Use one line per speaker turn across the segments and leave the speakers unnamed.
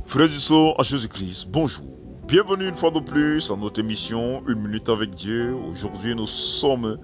Frères et sœurs en Jésus-Christ, bonjour. Bienvenue une fois de plus à notre émission Une minute avec Dieu. Aujourd'hui, nous sommes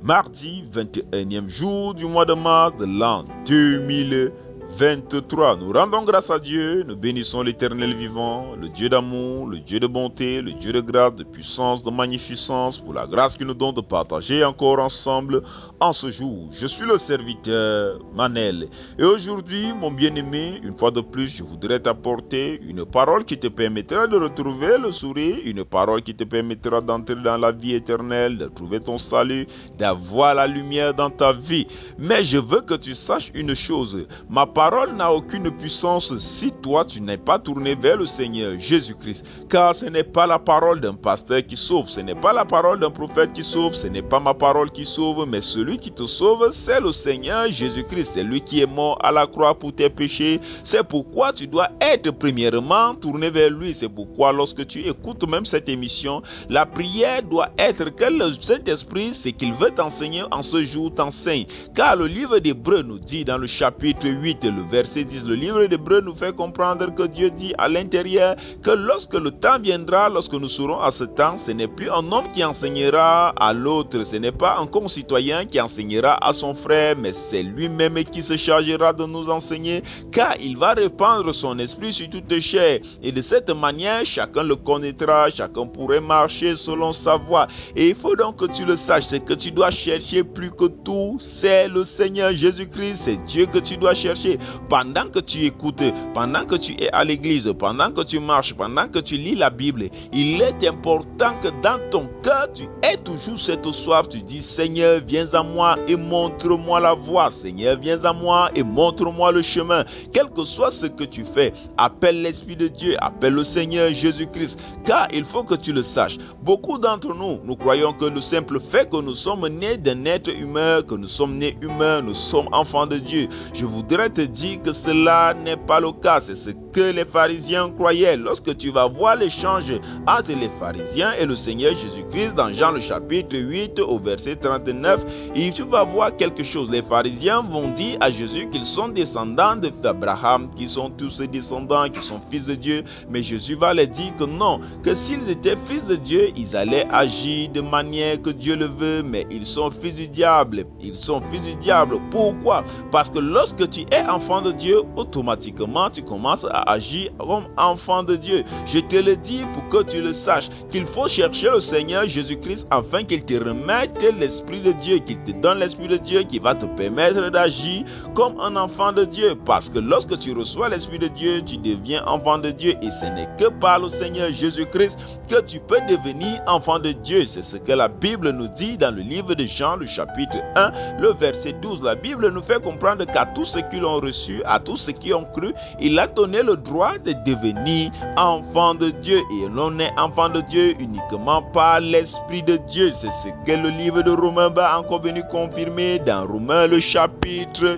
mardi 21e jour du mois de mars de l'an 2023. Nous rendons grâce à Dieu, nous bénissons l'Éternel vivant, le Dieu d'amour, le Dieu de bonté, le Dieu de grâce, de puissance, de magnificence, pour la grâce qu'il nous donne de partager encore ensemble en ce jour. Je suis le serviteur Manel et aujourd'hui, mon bien-aimé, une fois de plus, je voudrais t'apporter une parole qui te permettra de retrouver le sourire, une parole qui te permettra d'entrer dans la vie éternelle, de trouver ton salut, d'avoir la lumière dans ta vie. Mais je veux que tu saches une chose, ma parole n'a aucune puissance si toi tu n'es pas tourné vers le Seigneur Jésus-Christ, car ce n'est pas la parole d'un pasteur qui sauve, ce n'est pas la parole d'un prophète qui sauve, ce n'est pas ma parole qui sauve, mais celui qui te sauve, c'est le Seigneur Jésus-Christ, c'est lui qui est mort à la croix pour tes péchés. C'est pourquoi tu dois être premièrement tourné vers lui. C'est pourquoi lorsque tu écoutes même cette émission, la prière doit être que le Saint-Esprit, ce qu'il veut t'enseigner en ce jour, t'enseigne. Car le livre d'Hébreux nous dit dans le chapitre 8, le verset 10, le livre d'Hébreux nous fait comprendre que Dieu dit à l'intérieur que lorsque le temps viendra, lorsque nous serons à ce temps, ce n'est plus un homme qui enseignera à l'autre, ce n'est pas un concitoyen qui enseignera à son frère, mais c'est lui-même qui se chargera de nous enseigner, car il va répandre son esprit sur toute chair, et de cette manière, chacun le connaîtra, chacun pourrait marcher selon sa voie. Et il faut donc que tu le saches, c'est que tu dois chercher plus que tout, c'est le Seigneur Jésus-Christ, c'est Dieu que tu dois chercher. Pendant que tu écoutes, pendant que tu es à l'église, pendant que tu marches, pendant que tu lis la Bible, il est important que dans ton cœur, tu aies toujours cette soif. Tu dis, Seigneur, viens à moi et montre-moi la voie. Seigneur, viens à moi et montre-moi le chemin. Quel que soit ce que tu fais, appelle l'Esprit de Dieu, appelle le Seigneur Jésus-Christ, car il faut que tu le saches. Beaucoup d'entre nous, nous croyons que le simple fait que nous sommes nés d'un être humain, que nous sommes nés humains, nous sommes enfants de Dieu. Je voudrais te dire que cela n'est pas le cas. C'est ce que les pharisiens croyaient. Lorsque tu vas voir l'échange entre les pharisiens et le Seigneur Jésus-Christ dans Jean le chapitre 8 au verset 39, et tu vas voir quelque chose. Les pharisiens vont dire à Jésus qu'ils sont descendants d'Abraham, qu'ils sont tous descendants, qu'ils sont fils de Dieu. Mais Jésus va leur dire que non, que s'ils étaient fils de Dieu, ils allaient agir de manière que Dieu le veut, mais ils sont fils du diable. Ils sont fils du diable. Pourquoi? Parce que lorsque tu es enfant de Dieu, automatiquement tu commences à agir comme enfant de Dieu. Je te le dis pour que tu le saches, qu'il faut chercher le Seigneur Jésus-Christ afin qu'il te remette l'Esprit de Dieu, qu'il te donne l'Esprit de Dieu qui va te permettre d'agir comme un enfant de Dieu. Parce que lorsque tu reçois l'Esprit de Dieu, tu deviens enfant de Dieu, et ce n'est que par le Seigneur Jésus-Christ que tu peux devenir enfant de Dieu. C'est ce que la Bible nous dit dans le livre de Jean, le chapitre 1, le verset 12. La Bible nous fait comprendre qu'à tous ceux qui l'ont reçu, à tous ceux qui ont cru, il a donné le droit de devenir enfant de Dieu. Et l'on est enfant de Dieu uniquement par l'Esprit de Dieu. C'est ce que le livre de Romains va encore venir confirmer dans Romains le chapitre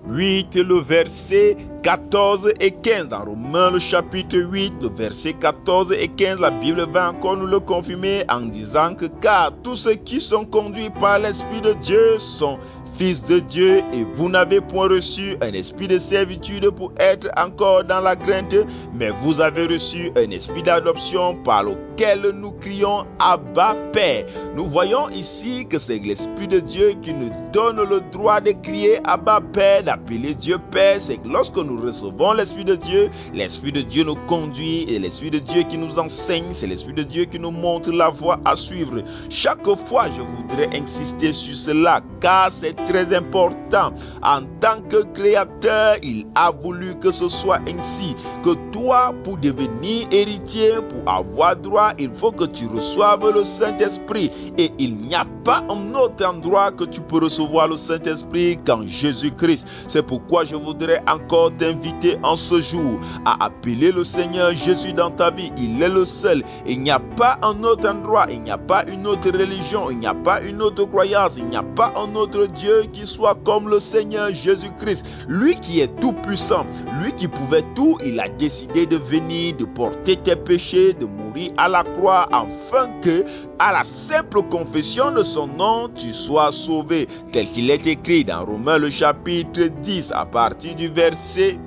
8, le verset 14 et 15. Dans Romains le chapitre 8, le verset 14 et 15, la Bible va encore nous le confirmer en disant que car tous ceux qui sont conduits par l'Esprit de Dieu sont fils de Dieu, et vous n'avez point reçu un esprit de servitude pour être encore dans la crainte, mais vous avez reçu un esprit d'adoption par lequel nous crions Abba Père. Nous voyons ici que c'est l'Esprit de Dieu qui nous donne le droit de crier Abba Père, d'appeler Dieu Père. C'est que lorsque nous recevons l'Esprit de Dieu nous conduit, et l'Esprit de Dieu qui nous enseigne, c'est l'Esprit de Dieu qui nous montre la voie à suivre. Chaque fois, je voudrais insister sur cela, car c'est très important. En tant que créateur, il a voulu que ce soit ainsi, que toi, pour devenir héritier, pour avoir droit, il faut que tu reçoives le Saint-Esprit, et il n'y a pas un autre endroit que tu peux recevoir le Saint-Esprit qu'en Jésus-Christ. C'est pourquoi je voudrais encore t'inviter en ce jour à appeler le Seigneur Jésus dans ta vie. Il est le seul. Il n'y a pas un autre endroit, il n'y a pas une autre religion, il n'y a pas une autre croyance, il n'y a pas un autre Dieu qui soit comme le Seigneur Jésus-Christ. Lui qui est tout puissant, lui qui pouvait tout, il a décidé de venir, de porter tes péchés, de mourir à la croix, afin que, à la simple confession de son nom, tu sois sauvé, tel qu'il est écrit dans Romains le chapitre 10, à partir du verset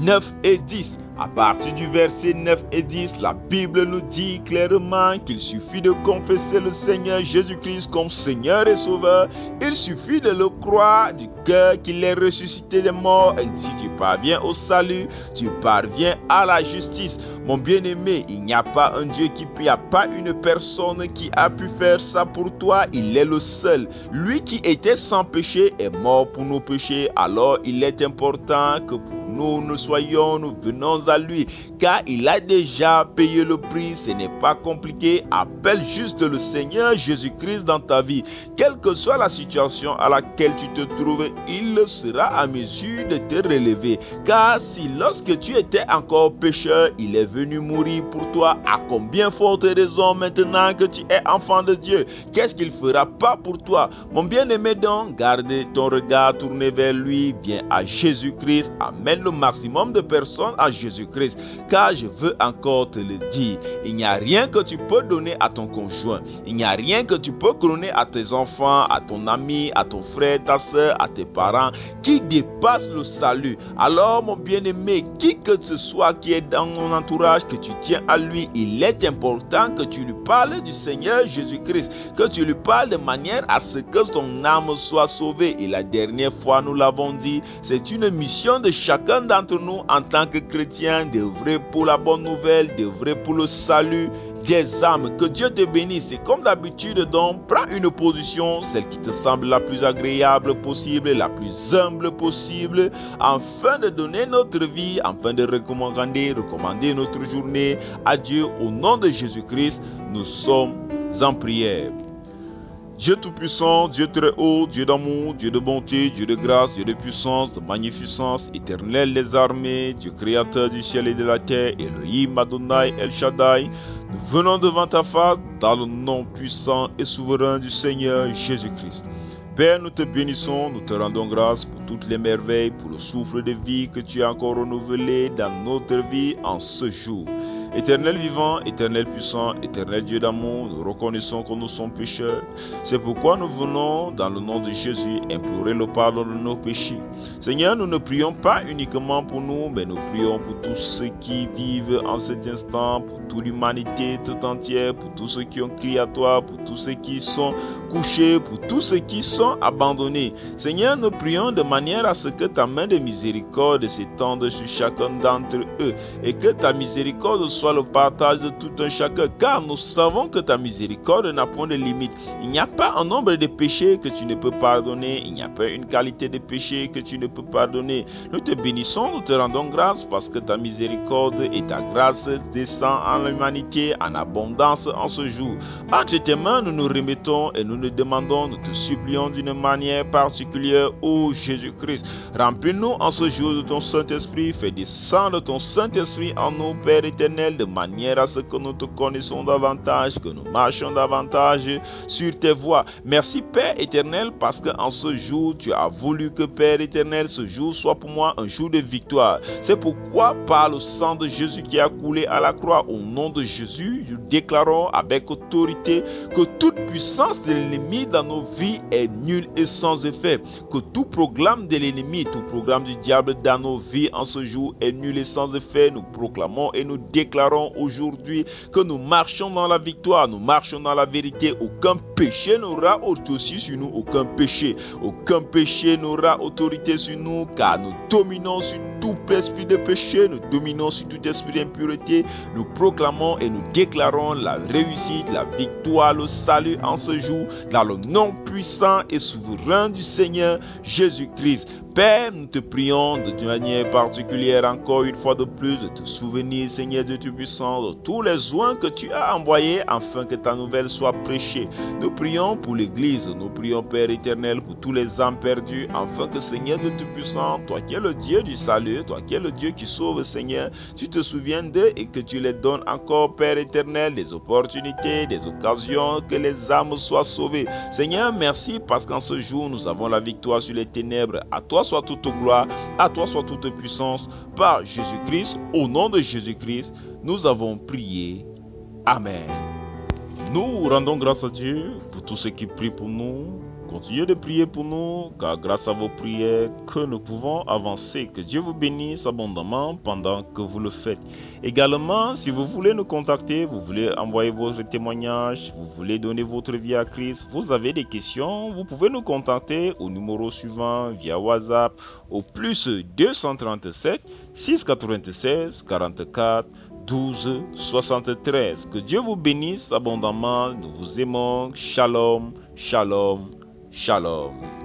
9 et 10. À partir du verset 9 et 10, la Bible nous dit clairement qu'il suffit de confesser le Seigneur Jésus-Christ comme Seigneur et Sauveur. Il suffit de le croire du cœur qu'il est ressuscité des morts. Et si tu parviens au salut, tu parviens à la justice. Mon bien-aimé, il n'y a pas un Dieu il n'y a pas une personne qui a pu faire ça pour toi. Il est le seul. Lui qui était sans péché est mort pour nos péchés. Alors il est important que pour nous venons à lui, car il a déjà payé le prix. Ce n'est pas compliqué. Appelle juste le Seigneur Jésus-Christ dans ta vie. Quelle que soit la situation à laquelle tu te trouves, il sera à mesure de te relever. Car si lorsque tu étais encore pécheur, il est venu mourir pour toi, à combien forte raison maintenant que tu es enfant de Dieu, qu'est-ce qu'il fera pas pour toi? Mon bien-aimé, donc, garde ton regard tourné vers lui. Viens à Jésus-Christ. Amène le maximum de personnes à Jésus-Christ. Car je veux encore te le dire, il n'y a rien que tu peux donner à ton conjoint. Il n'y a rien que tu peux donner à tes enfants, à ton ami, à ton frère, ta soeur, à tes parents, qui dépasse le salut. Alors, mon bien-aimé, qui que ce soit qui est dans mon entourage, que tu tiens à lui, il est important que tu lui parles du Seigneur Jésus-Christ, que tu lui parles de manière à ce que son âme soit sauvée. Et la dernière fois, nous l'avons dit, c'est une mission de chacun d'entre nous en tant que chrétien d'œuvrer pour la bonne nouvelle, d'œuvrer pour le salut des âmes. Que Dieu te bénisse. Et comme d'habitude, donc, prends une position, celle qui te semble la plus agréable possible, la plus humble possible, afin de donner notre vie, afin de recommander notre journée à Dieu. Au nom de Jésus-Christ, nous sommes en prière. Dieu Tout-Puissant, Dieu très haut, Dieu d'amour, Dieu de bonté, Dieu de grâce, Dieu de puissance, de magnificence, éternel des armées, Dieu créateur du ciel et de la terre, Elohim, Adonai, El Shaddai, nous venons devant ta face dans le nom puissant et souverain du Seigneur Jésus-Christ. Père, nous te bénissons, nous te rendons grâce pour toutes les merveilles, pour le souffle de vie que tu as encore renouvelé dans notre vie en ce jour. Éternel vivant, éternel puissant, éternel Dieu d'amour, nous reconnaissons que nous sommes pécheurs. C'est pourquoi nous venons, dans le nom de Jésus, implorer le pardon de nos péchés. Seigneur, nous ne prions pas uniquement pour nous, mais nous prions pour tous ceux qui vivent en cet instant, pour toute l'humanité tout entière, pour tous ceux qui ont crié à toi, pour tous ceux qui sont couchés, pour tous ceux qui sont abandonnés. Seigneur, nous prions de manière à ce que ta main de miséricorde s'étende sur chacun d'entre eux et que ta miséricorde soit le partage de tout un chacun, car nous savons que ta miséricorde n'a point de limite. Il n'y a pas un nombre de péchés que tu ne peux pardonner, il n'y a pas une qualité de péché que tu ne peux pardonner. Nous te bénissons, nous te rendons grâce parce que ta miséricorde et ta grâce descendent en l'humanité en abondance en ce jour. Entre tes mains, nous nous remettons et nous nous demandons, nous te supplions d'une manière particulière, ô Jésus-Christ. Remplis-nous en ce jour de ton Saint-Esprit, fais descendre ton Saint-Esprit en nous, Père éternel, de manière à ce que nous te connaissons davantage, que nous marchons davantage sur tes voies. Merci Père éternel, parce qu'en ce jour, tu as voulu que Père éternel, ce jour soit pour moi un jour de victoire. C'est pourquoi, par le sang de Jésus qui a coulé à la croix, au nom de Jésus, nous déclarons avec autorité que toute puissance de l'ennemi dans nos vies est nulle et sans effet. Que tout programme de l'ennemi, tout programme du diable dans nos vies en ce jour est nul et sans effet. Nous proclamons et nous déclarons aujourd'hui que nous marchons dans la victoire, nous marchons dans la vérité. Aucun péché n'aura autorité sur nous, aucun péché n'aura autorité sur nous, car nous dominons sur tout esprit de péché, nous dominons sur tout esprit d'impureté. Nous proclamons et nous déclarons la réussite, la victoire, le salut en ce jour, dans le nom puissant et souverain du Seigneur Jésus-Christ. Père, nous te prions de manière particulière encore une fois de plus de te souvenir, Seigneur Dieu Tout-Puissant, de tous les soins que tu as envoyés afin que ta nouvelle soit prêchée. Nous prions pour l'Église, nous prions Père éternel pour tous les âmes perdues afin que Seigneur Dieu Tout-Puissant, toi qui es le Dieu du salut, toi qui es le Dieu qui sauve, Seigneur, tu te souviennes d'eux et que tu les donnes encore, Père éternel, des opportunités, des occasions, que les âmes soient sauvées. Seigneur, merci parce qu'en ce jour, nous avons la victoire sur les ténèbres. À toi soit toute gloire, à toi soit toute puissance, par Jésus-Christ, au nom de Jésus-Christ, nous avons prié. Amen. Nous rendons grâce à Dieu pour tous ceux qui prient pour nous, Continuez de prier pour nous, car grâce à vos prières que nous pouvons avancer. Que Dieu vous bénisse abondamment pendant que vous le faites. Également, si vous voulez nous contacter, vous voulez envoyer votre témoignage, vous voulez donner votre vie à Christ, vous avez des questions, vous pouvez nous contacter au numéro suivant via WhatsApp au plus 237 696 44 12 73. Que Dieu vous bénisse abondamment. Nous vous aimons. Shalom, shalom, shalom.